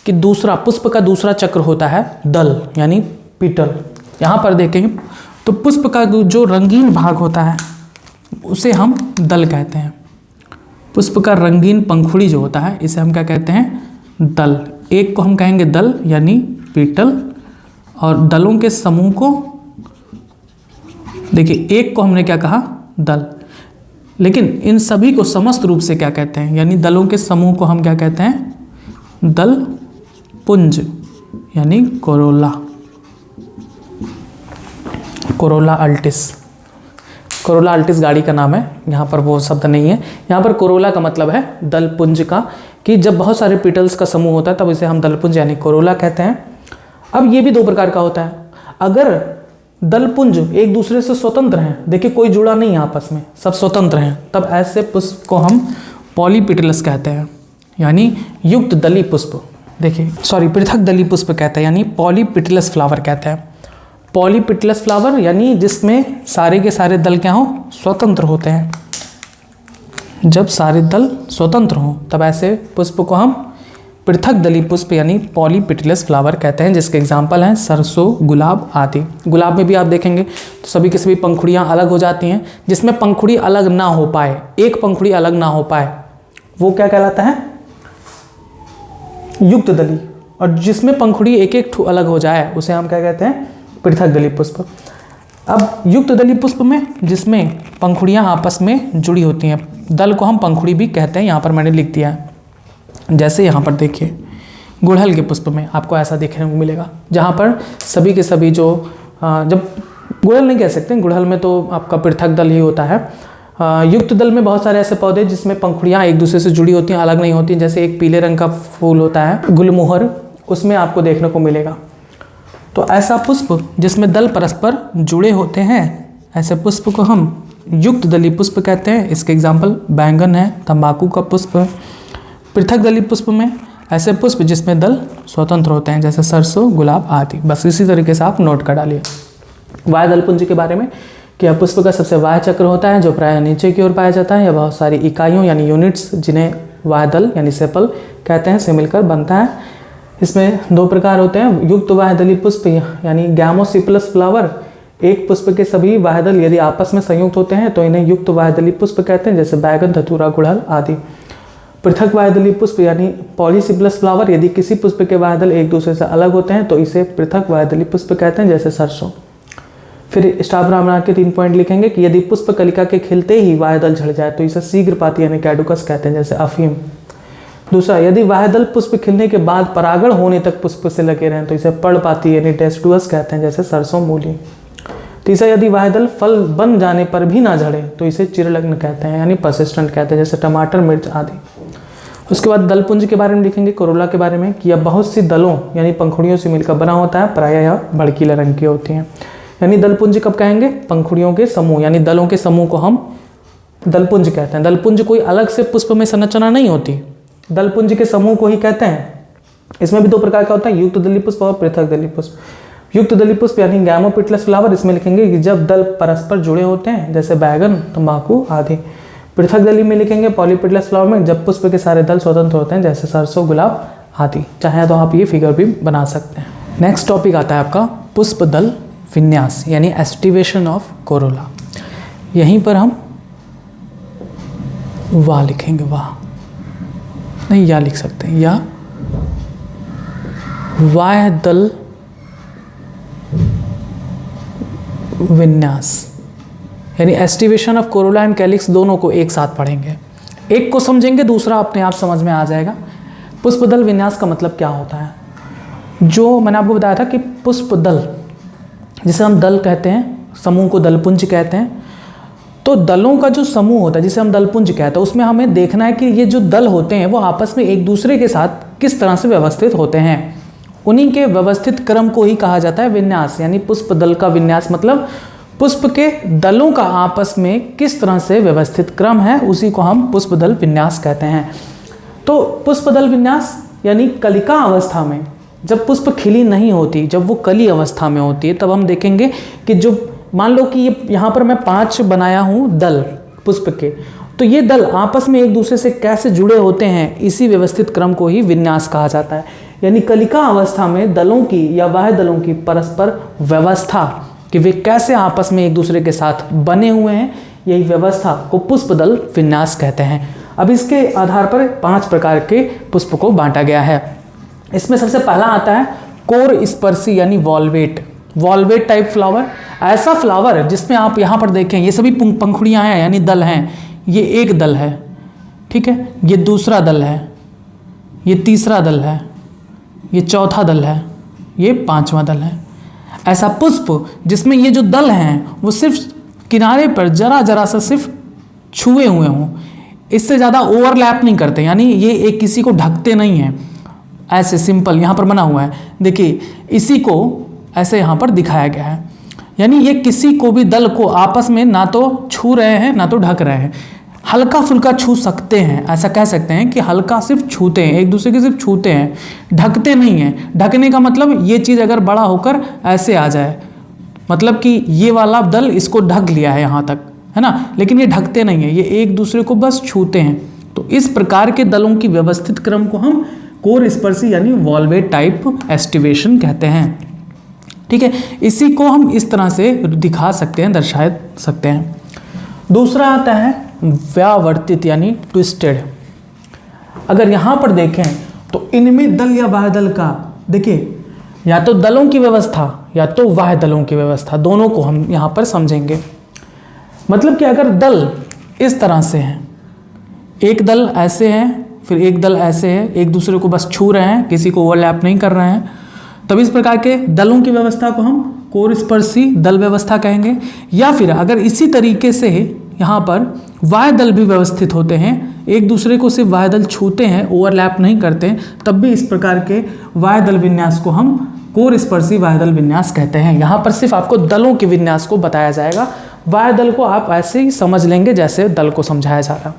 कि दूसरा पुष्प का दूसरा चक्र होता है दल यानी पीटल। यहाँ पर देखेंगे तो पुष्प का जो रंगीन भाग होता है उसे हम दल कहते हैं। पुष्प का रंगीन पंखुड़ी जो होता है इसे हम क्या कहते हैं, दल। एक को हम कहेंगे दल यानी पीटल, और दलों के समूह को, देखिए एक को हमने क्या कहा, दल, लेकिन इन सभी को समस्त रूप से क्या कहते हैं, यानी दलों के समूह को हम क्या कहते हैं, दल पुंज यानी Corolla, Corolla Altis. Corolla Altis गाड़ी का नाम है, यहाँ पर वो शब्द नहीं है। यहाँ पर कोरोला का मतलब है दलपुंज का, कि जब बहुत सारे पीटल्स का समूह होता है तब इसे हम दलपुंज यानी कोरोला कहते हैं। अब ये भी दो प्रकार का होता है। अगर दलपुंज एक दूसरे से स्वतंत्र हैं, देखिए कोई जुड़ा नहीं है आपस में, सब स्वतंत्र हैं, तब ऐसे पुष्प को हम पॉलीपिटलस कहते हैं यानी युक्त दली पुष्प। देखिए सॉरी, पृथक दली पुष्प कहते हैं, यानी पॉलीपिटिलस फ्लावर कहते हैं। पॉलीपिटिलस फ्लावर यानी जिसमें सारे के सारे दल क्या हो, स्वतंत्र होते हैं। जब सारे दल स्वतंत्र हों तब ऐसे पुष्प को हम पृथक दली पुष्प यानी पॉलीपिटिलस फ्लावर कहते हैं, जिसके एग्जाम्पल हैं सरसों, गुलाब आदि। गुलाब में भी आप देखेंगे तो सभी की सभी पंखुड़ियाँ अलग हो जाती हैं। जिसमें पंखुड़ी अलग ना हो पाए, एक पंखुड़ी अलग ना हो पाए, वो क्या कहलाता है, युक्त दली। और जिसमें पंखुड़ी एक एक अलग हो जाए उसे हम क्या कहते हैं, पृथक दली पुष्प। अब युक्त दली पुष्प में जिसमें पंखुड़ियाँ आपस में जुड़ी होती हैं, दल को हम पंखुड़ी भी कहते हैं, यहाँ पर मैंने लिख दिया है। जैसे यहाँ पर देखिए गुड़हल के पुष्प में आपको ऐसा देखने को मिलेगा, जहाँ पर सभी के सभी जो जब गुड़हल नहीं कह सकते, गुड़हल में तो आपका पृथक दल ही होता है। युक्त दल में बहुत सारे ऐसे पौधे जिसमें पंखुड़ियाँ एक दूसरे से जुड़ी होती हैं, अलग नहीं होती। जैसे एक पीले रंग का फूल होता है गुलमोहर, उसमें आपको देखने को मिलेगा। तो ऐसा पुष्प जिसमें दल परस्पर जुड़े होते हैं, ऐसे पुष्प को हम युक्त दली पुष्प कहते हैं। इसके एग्जाम्पल बैंगन है, तंबाकू का पुष्प। पृथक दली पुष्प में ऐसे पुष्प जिसमें दल स्वतंत्र होते हैं, जैसे सरसों, गुलाब आदि। बस इसी तरीके से आप नोट कर डालिए। वाह्य दलपुंज के बारे में कि यह पुष्प का सबसे वाह्य चक्र होता है, जो प्रायः नीचे की ओर पाया जाता है। यह बहुत सारी इकाइयों यानी यूनिट्स, जिन्हें वाह्य दल यानी सेपल कहते हैं, से मिलकर बनता है। इसमें दो प्रकार होते हैं, युक्त वाह्य दली पुष्प यानी गैमोसिपलस फ्लावर। एक पुष्प के सभी वाह्य दल यदि आपस में संयुक्त होते हैं तो इन्हें युक्त वाह्य दली पुष्प कहते हैं, जैसे बैगन, धतूरा, गुड़हल आदि। पृथक वाह्य दली पुष्प यानी पॉलीसिपलस फ्लावर, यदि किसी पुष्प के वाह्य दल एक दूसरे से अलग होते हैं तो इसे पृथक वाह्य दली पुष्प कहते हैं, जैसे सरसों। फिर स्टार बना के 3 पॉइंट लिखेंगे कि यदि पुष्प कलिका के खिलते ही वाह्य दल झड़ जाए तो इसे शीघ्रपाती यानी कैडुकस कहते हैं, जैसे अफीम। दूसरा, यदि वाह्य दल पुष्प खिलने के बाद परागण होने तक पुष्प से लगे रहें तो इसे पर्णपाती यानी डेसिडुअस कहते हैं, जैसे सरसों, मूली। तीसरा, यदि वाह्य दल फल बन जाने पर भी ना झड़े तो इसे चिरलग्न कहते हैं, यानी परसिस्टेंट कहते हैं, जैसे टमाटर, मिर्च आदि। उसके बाद दलपुंज के बारे में लिखेंगे, कोरोला के बारे में, कि यह बहुत सी दलों यानी पंखुड़ियों से मिलकर बना होता है, प्रायः यह भड़कीले रंग की होती हैं। यानी दलपुंज कब कहेंगे, पंखुड़ियों के समूह यानी दलों के समूह को हम दलपुंज कहते हैं। दलपुंज कोई अलग से पुष्प में संरचना नहीं होती, दलपुंज के समूह को ही कहते हैं। इसमें भी दो प्रकार का होता है, युक्त दली पुष्प और पृथक दली पुष्प। युक्त दली पुष्प यानी गैमोपिटिलस फ्लावर, इसमें लिखेंगे कि जब दल परस्पर जुड़े होते हैं, जैसे बैगन, तंबाकू आदि। पृथक दली में लिखेंगे पॉलीपिटिलस फ्लावर में जब पुष्प के सारे दल स्वतंत्र होते हैं, जैसे सरसों, गुलाब आदि। चाहे तो आप ये फिगर भी बना सकते हैं। नेक्स्ट टॉपिक आता है आपका पुष्प दल विन्यास यानी एस्टिवेशन ऑफ कोरोला। यहीं पर हम वाह लिखेंगे, वाह नहीं या लिख सकते हैं, या वाह्य दल विन्यास यानी aestivation of Corolla and calyx, दोनों को एक साथ पढ़ेंगे। एक को समझेंगे, दूसरा अपने आप समझ में आ जाएगा। पुष्प दल विन्यास का मतलब क्या होता है, जो मैंने आपको बताया था कि पुष्प दल जिसे हम दल कहते हैं, समूह को दलपुंज कहते हैं। तो दलों का जो समूह होता है जिसे हम दलपुंज कहते हैं, उसमें हमें देखना है कि ये जो दल होते हैं वो आपस में एक दूसरे के साथ किस तरह से व्यवस्थित होते हैं। उन्हीं के व्यवस्थित क्रम को ही कहा जाता है विन्यास, यानी पुष्प दल का विन्यास मतलब पुष्प के दलों का आपस में किस तरह से व्यवस्थित क्रम है, उसी को हम पुष्प दल विन्यास कहते हैं। तो पुष्प दल विन्यास यानी कलिका अवस्था में, जब पुष्प खिली नहीं होती, जब वो कली अवस्था में होती है, तब हम देखेंगे कि जो मान लो कि ये यहाँ पर मैं 5 बनाया हूँ दल पुष्प के, तो ये दल आपस में एक दूसरे से कैसे जुड़े होते हैं, इसी व्यवस्थित क्रम को ही विन्यास कहा जाता है। यानी कलिका अवस्था में दलों की या वाह्य दलों की परस्पर व्यवस्था कि वे कैसे आपस में एक दूसरे के साथ बने हुए हैं, यही व्यवस्था को पुष्प दल विन्यास कहते हैं। अब इसके आधार पर 5 प्रकार के पुष्प को बांटा गया है। इसमें सबसे पहला आता है कोर स्पर्शी यानी वॉल्वेट टाइप फ्लावर। ऐसा फ्लावर जिसमें आप यहाँ पर देखें ये सभी पंखुड़ियाँ हैं यानी दल हैं। ये एक दल है, ठीक है, ये दूसरा दल है, ये तीसरा दल है, ये चौथा दल है, ये 5वां दल है। ऐसा पुष्प जिसमें ये जो दल हैं वो सिर्फ किनारे पर जरा सा सिर्फ छुए हुए हों, इससे ज़्यादा ओवरलैप नहीं करते, यानी ये एक किसी को ढकते नहीं हैं। ऐसे सिंपल यहाँ पर बना हुआ है, देखिए इसी को ऐसे यहाँ पर दिखाया गया है। यानी ये किसी को भी दल को आपस में ना तो छू रहे हैं ना तो ढक रहे हैं। हल्का फुल्का छू सकते हैं, ऐसा कह सकते हैं कि हल्का सिर्फ छूते हैं, एक दूसरे के सिर्फ छूते हैं, ढकते नहीं हैं। ढकने का मतलब ये चीज़ अगर बड़ा होकर ऐसे आ जाए, मतलब कि ये वाला दल इसको ढक लिया है यहाँ तक, है ना, लेकिन ये ढकते नहीं है, ये एक दूसरे को बस छूते हैं। तो इस प्रकार के दलों की व्यवस्थित क्रम को हम कोर स्पर्शी यानी वॉल्वेट टाइप एस्टिवेशन कहते हैं। ठीक है, इसी को हम इस तरह से दिखा सकते हैं, दर्शा सकते हैं। दूसरा आता है व्यावर्तित यानी ट्विस्टेड। अगर यहाँ पर देखें तो इनमें दल या बाह्य दल का, देखिए या तो दलों की व्यवस्था या तो बाह्य दलों की व्यवस्था, दोनों को हम यहाँ पर समझेंगे। मतलब कि अगर दल इस तरह से हैं, एक दल ऐसे है, फिर एक दल ऐसे है, एक दूसरे को बस छू रहे हैं, किसी को ओवरलैप नहीं कर रहे हैं, तब इस प्रकार के दलों की व्यवस्था को हम कोर स्पर्शी दल व्यवस्था कहेंगे। या फिर अगर इसी तरीके से यहाँ पर बाह्य दल भी व्यवस्थित होते हैं, एक दूसरे को सिर्फ बाह्य दल छूते हैं, ओवरलैप नहीं करते हैं, तब भी इस प्रकार के बाह्य दल विन्यास को हम कोर स्पर्शी बाह्य दल विन्यास कहते हैं। यहाँ पर सिर्फ आपको दलों के विन्यास को बताया जाएगा, बाह्य दल को आप ऐसे ही समझ लेंगे जैसे दल को समझाया जा रहा।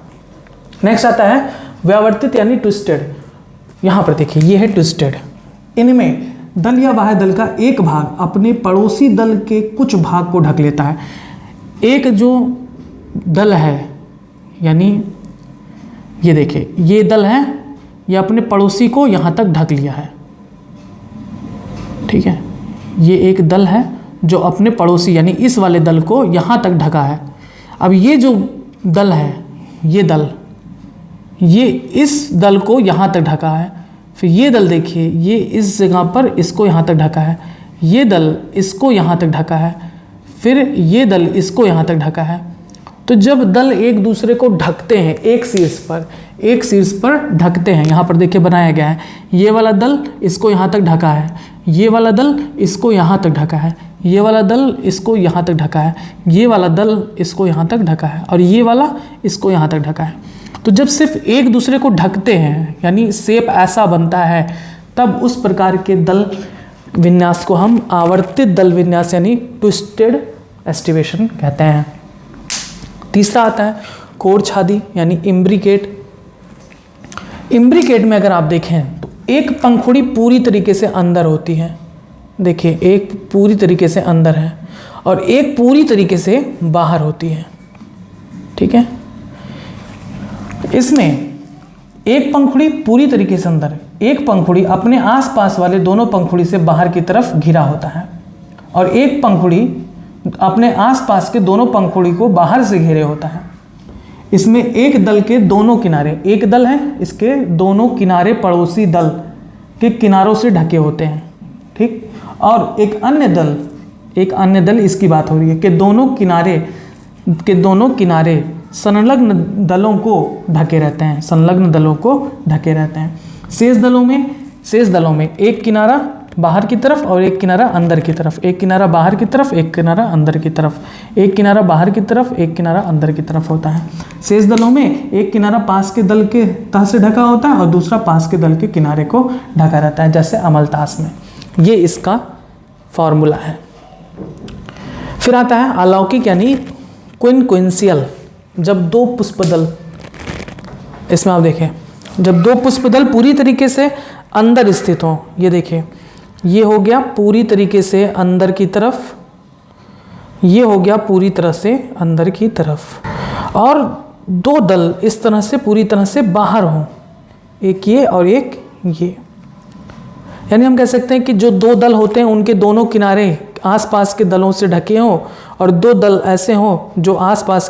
नेक्स्ट आता है व्यावर्तित यानी ट्विस्टेड। यहाँ पर देखिए ये है ट्विस्टेड। इनमें दल या बाह्य दल का एक भाग अपने पड़ोसी दल के कुछ भाग को ढक लेता है। एक जो दल है, यानी ये देखिए ये दल है, ये अपने पड़ोसी को यहाँ तक ढक लिया है। ठीक है, ये एक दल है जो अपने पड़ोसी यानी इस वाले दल को यहाँ तक ढका है। अब ये जो दल है, ये दल, ये इस दल को यहाँ तक ढका है। फिर ये दल देखिए, ये इस जगह पर इसको यहाँ तक ढका है, ये दल इसको यहाँ तक ढका है, फिर ये दल इसको यहाँ तक ढका है। तो जब दल एक दूसरे को ढकते हैं, एक शीर्ष पर ढकते हैं, यहाँ पर देखिए बनाया गया है, ये वाला दल इसको यहाँ तक ढका है, ये वाला दल इसको यहाँ तक ढका है, ये वाला दल इसको यहाँ तक ढका है, ये वाला दल इसको यहाँ तक ढका है, और ये वाला इसको यहाँ तक ढका है। तो जब सिर्फ एक दूसरे को ढकते हैं, यानी शेप ऐसा बनता है, तब उस प्रकार के दल विन्यास को हम आवर्तित दल विन्यास यानी ट्विस्टेड एस्टिवेशन कहते हैं। तीसरा आता है कोर छादी यानी इम्ब्रिकेट। इम्ब्रिकेट में अगर आप देखें तो एक पंखुड़ी पूरी तरीके से अंदर होती है, देखिए एक पूरी तरीके से अंदर है और एक पूरी तरीके से बाहर होती है। ठीक है, इसमें एक पंखुड़ी पूरी तरीके से अंदर, एक पंखुड़ी अपने आसपास वाले दोनों पंखुड़ी से बाहर की तरफ घिरा होता है, और एक पंखुड़ी अपने आसपास के दोनों पंखुड़ी को बाहर से घेरे होता है। इसमें एक दल के दोनों किनारे, एक दल है इसके दोनों किनारे पड़ोसी दल के किनारों से ढके होते हैं। ठीक, और एक अन्य दल इसकी बात हो रही है कि दोनों किनारे संलग्न दलों को ढके रहते हैं, संलग्न दलों को ढके रहते हैं। शेष दलों में एक किनारा बाहर की तरफ और एक किनारा अंदर की तरफ, एक किनारा बाहर की तरफ, एक किनारा अंदर की तरफ, एक किनारा बाहर की तरफ, एक किनारा अंदर की तरफ होता है। शेष दलों में एक किनारा पास के दल के तह से ढका होता है और दूसरा पास के दल के किनारे को ढका रहता है, जैसे अमलतास में। ये इसका फॉर्मूला है। फिर आता है अलौकिक यानी क्विंक्विंशियल। जब दो पुष्पदल, इसमें आप देखें, जब दो पुष्पदल पूरी तरीके से अंदर स्थित हों, ये देखिए ये हो गया पूरी तरीके से अंदर की तरफ, ये हो गया पूरी तरह से अंदर की तरफ, और दो दल इस तरह से पूरी तरह से बाहर हों, एक ये और एक ये। यानी हम कह सकते हैं कि जो दो दल होते हैं उनके दोनों किनारे आसपास के दलों से ढके हों, और दो दल ऐसे हों जो आसपास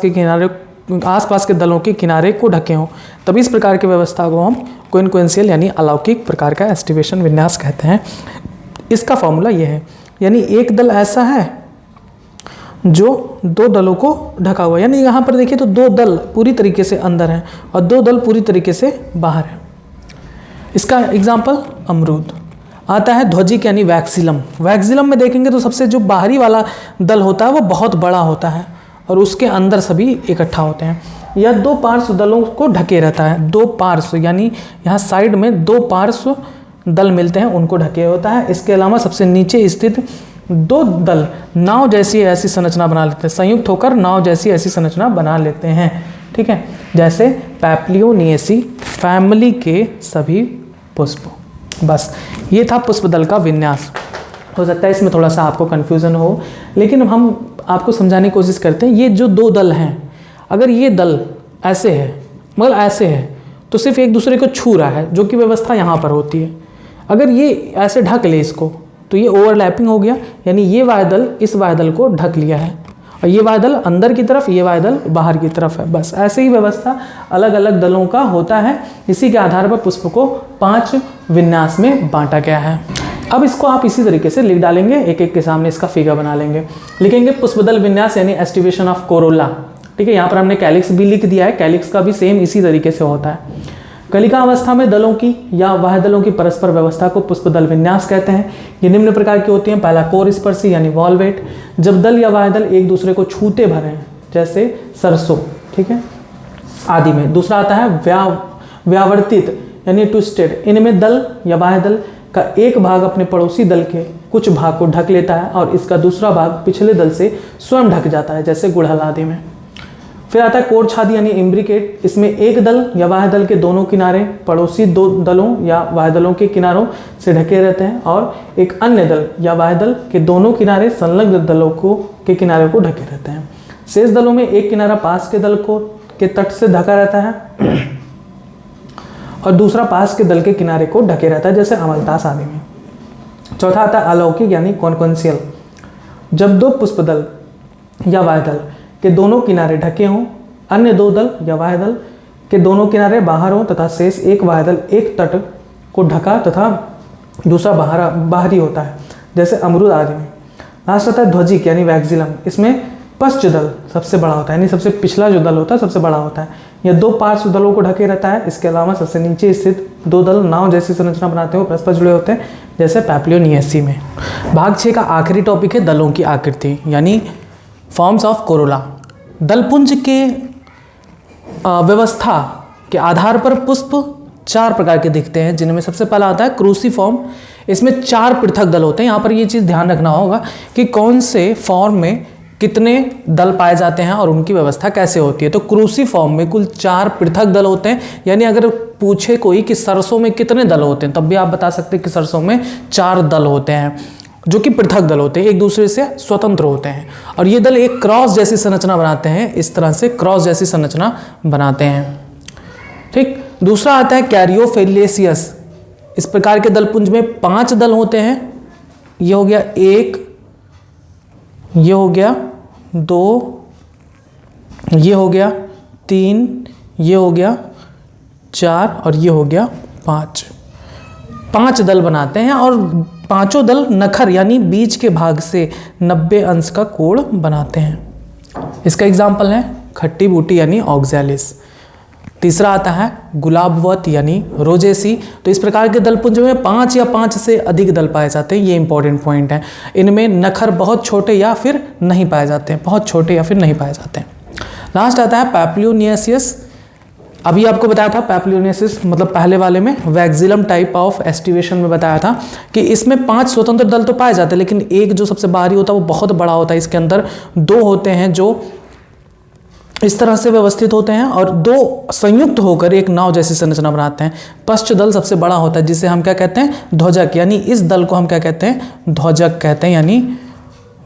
के दलों के किनारे को ढके हों, तब इस प्रकार की व्यवस्था को हम क्विंक्विंशियल यानी अलौकिक प्रकार का एस्टिवेशन विन्यास कहते हैं। इसका फॉर्मूला ये है, यानी एक दल ऐसा है जो दो दलों को ढका हुआ है, यानी यहाँ पर देखिए तो दो दल पूरी तरीके से अंदर हैं और दो दल पूरी तरीके से बाहर हैं। इसका एग्जाम्पल अमरूद। आता है ध्वजिक यानी वैक्सिलम। वैक्सिलम में देखेंगे तो सबसे जो बाहरी वाला दल होता है वो बहुत बड़ा होता है और उसके अंदर सभी इकट्ठा होते हैं। यह दो पार्श्व दलों को ढके रहता है, दो पार्श्व यानी यहाँ साइड में दो पार्श्व दल मिलते हैं उनको ढके होता है। इसके अलावा सबसे नीचे स्थित दो दल नाव जैसी ऐसी संरचना बना लेते हैं, संयुक्त होकर नाव जैसी ऐसी संरचना बना लेते हैं। ठीक है, जैसे पैप्लियोनिएसी फैमिली के सभी पुष्प। बस ये था पुष्पदल का विन्यास। हो सकता है इसमें थोड़ा सा आपको कन्फ्यूज़न हो, लेकिन हम आपको समझाने की कोशिश करते हैं। ये जो दो दल हैं, अगर ये दल ऐसे है, मतलब ऐसे है, तो सिर्फ एक दूसरे को छू रहा है, जो कि व्यवस्था यहाँ पर होती है। अगर ये ऐसे ढक ले इसको, तो ये ओवरलैपिंग हो गया, यानी ये वायुदल इस वायुदल को ढक लिया है, और ये वायुदल अंदर की तरफ, ये वायुदल बाहर की तरफ है। बस ऐसे ही व्यवस्था अलग अलग दलों का होता है। इसी के आधार पर पुष्प को 5 विन्यास में बांटा गया है। अब इसको आप इसी तरीके से लिख डालेंगे, एक एक के सामने इसका फिगर बना लेंगे। लिखेंगे पुष्पदल विन्यास यानी एस्टिवेशन ऑफ कोरोला, ठीक है। यहाँ पर हमने कैलिक्स भी लिख दिया है, कैलिक्स का भी सेम इसी तरीके से होता है। कलिका अवस्था में दलों की या वाह्यदलों की परस्पर व्यवस्था को पुष्पदल विन्यास कहते हैं। ये निम्न प्रकार की होती हैं। पहला कोर स्पर्शी यानी वॉल्वेट, जब दल या वाह्यदल एक दूसरे को छूते भरे हैं, जैसे सरसों, ठीक है, आदि में। दूसरा आता है व्यावर्तित यानी ट्विस्टेड, इनमें दल या वाह्यदल का एक भाग अपने पड़ोसी दल के कुछ भाग को ढक लेता है और इसका दूसरा भाग पिछले दल से स्वयं ढक जाता है, जैसे गुड़हल आदि में। फिर आता है कोर छादी यानी इम्ब्रिकेट, इसमें एक दल या वाह्यदल के दोनों किनारे पड़ोसी दो दलों या वाह्यदलों के किनारों से ढके रहते हैं और एक अन्य दल या वाह्यदल के दोनों किनारे संलग्न दलों के किनारे को ढके रहते हैं। शेष दलों में एक किनारा पास के दल के तट से ढका रहता है और दूसरा पास के दल के किनारे को ढके रहता है, जैसे अमलतास आदि में। चौथा आता है अलौकिक यानी कॉन्क्वेंशियल, जब दो पुष्पदल या वाह्यदल के दोनों किनारे ढके हों, अन्य दो दल या वाह्यदल के दोनों किनारे बाहर हों तथा शेष एक वाह्यदल एक तट को ढका तथा दूसरा बाहरी होता है, जैसे अमरूद आदि में। लास्ट आता है ध्वजिक यानी वैक्सिलम, इसमें पश्च दल सबसे बड़ा होता है, यानी सबसे पिछला जो दल होता है सबसे बड़ा होता है। यह दो पार्श्व दलों को ढके रहता है। इसके अलावा सबसे नीचे स्थित दो दल नाव जैसी संरचना बनाते हुए परस्पर जुड़े होते हैं, जैसे पैप्लियोनिएसी में। भाग 6 का आखिरी टॉपिक है दलों की आकृति यानी फॉर्म्स ऑफ कोरोला। दलपुंज के व्यवस्था के आधार पर पुष्प 4 प्रकार के दिखते हैं, जिनमें सबसे पहला आता है क्रूसीफॉर्म। इसमें 4 पृथक दल होते हैं। यहाँ पर ये चीज़ ध्यान रखना होगा कि कौन से फॉर्म में कितने दल पाए जाते हैं और उनकी व्यवस्था कैसे होती है। तो क्रूसीफॉर्म में कुल 4 पृथक दल होते हैं, यानी अगर पूछे कोई कि सरसों में कितने दल होते हैं, तब भी आप बता सकते हैं कि सरसों में 4 दल होते हैं, जो कि पृथक दल होते हैं, एक दूसरे से स्वतंत्र होते हैं। और ये दल एक क्रॉस जैसी संरचना बनाते हैं, इस तरह से क्रॉस जैसी संरचना बनाते हैं, ठीक। दूसरा आता है कैरियोफेलिएसियस। इस प्रकार के दलपुंज में 5 दल होते हैं। ये हो गया 1, ये हो गया 2, ये हो गया 3, ये हो गया 4 और ये हो गया 5। 5 दल बनाते हैं और पांचों दल नखर यानी बीच के भाग से 90 अंश का कोण बनाते हैं। इसका एग्जाम्पल है खट्टी बूटी यानी ऑक्सैलिस। तीसरा आता है गुलाबवत यानी रोजेसी। तो इस प्रकार के दलपुंज में 5 या 5 से अधिक दल पाए जाते हैं, ये इंपॉर्टेंट पॉइंट है। इनमें नखर बहुत छोटे या फिर नहीं पाए जाते हैं, बहुत छोटे या फिर नहीं पाए जाते हैं। लास्ट आता है पैप्लियोनिएसियस। अभी आपको बताया था पैप्लियोनिएसिस मतलब पहले वाले में वैक्सिलम टाइप ऑफ एस्टिवेशन में बताया था कि इसमें 5 स्वतंत्र दल तो पाए जाते हैं, लेकिन एक जो सबसे बाहरी होता है वो बहुत बड़ा होता है। इसके अंदर 2 होते हैं जो इस तरह से व्यवस्थित होते हैं और 2 संयुक्त होकर एक नाव जैसी संरचना बनाते हैं। पश्च दल सबसे बड़ा होता है, जिसे हम क्या कहते हैं ध्वजक, यानी इस दल को हम क्या कहते हैं ध्वजक कहते हैं, यानी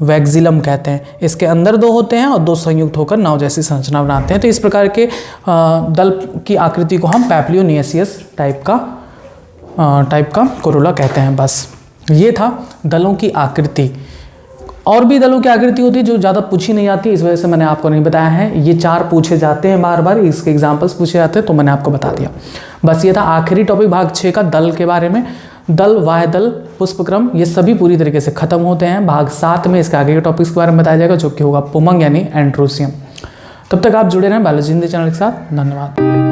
वैक्सिलम कहते हैं। इसके अंदर 2 होते हैं और 2 संयुक्त होकर नाव जैसी संरचना बनाते हैं। तो इस प्रकार के दल की आकृति को हम पैप्लियोनिएसियस टाइप का कोरोला कहते हैं। बस ये था दलों की आकृति। और भी दलों की आकृति होती है जो ज़्यादा पूछी नहीं जाती, इस वजह से मैंने आपको नहीं बताया है। ये 4 पूछे जाते हैं बार बार, इसके एग्जाम्पल्स पूछे जाते हैं, तो मैंने आपको बता दिया। बस ये था आखिरी टॉपिक भाग 6 का दल के बारे में। दल, वाह्यदल, पुष्पक्रम ये सभी पूरी तरीके से खत्म होते हैं। भाग 7 में इसके आगे के टॉपिक्स के बारे में बताया जाएगा, जो कि होगा पुमंग यानी एंड्रोसियम। तब तक आप जुड़े रहें बायोलॉजी हिंदी चैनल के साथ। धन्यवाद।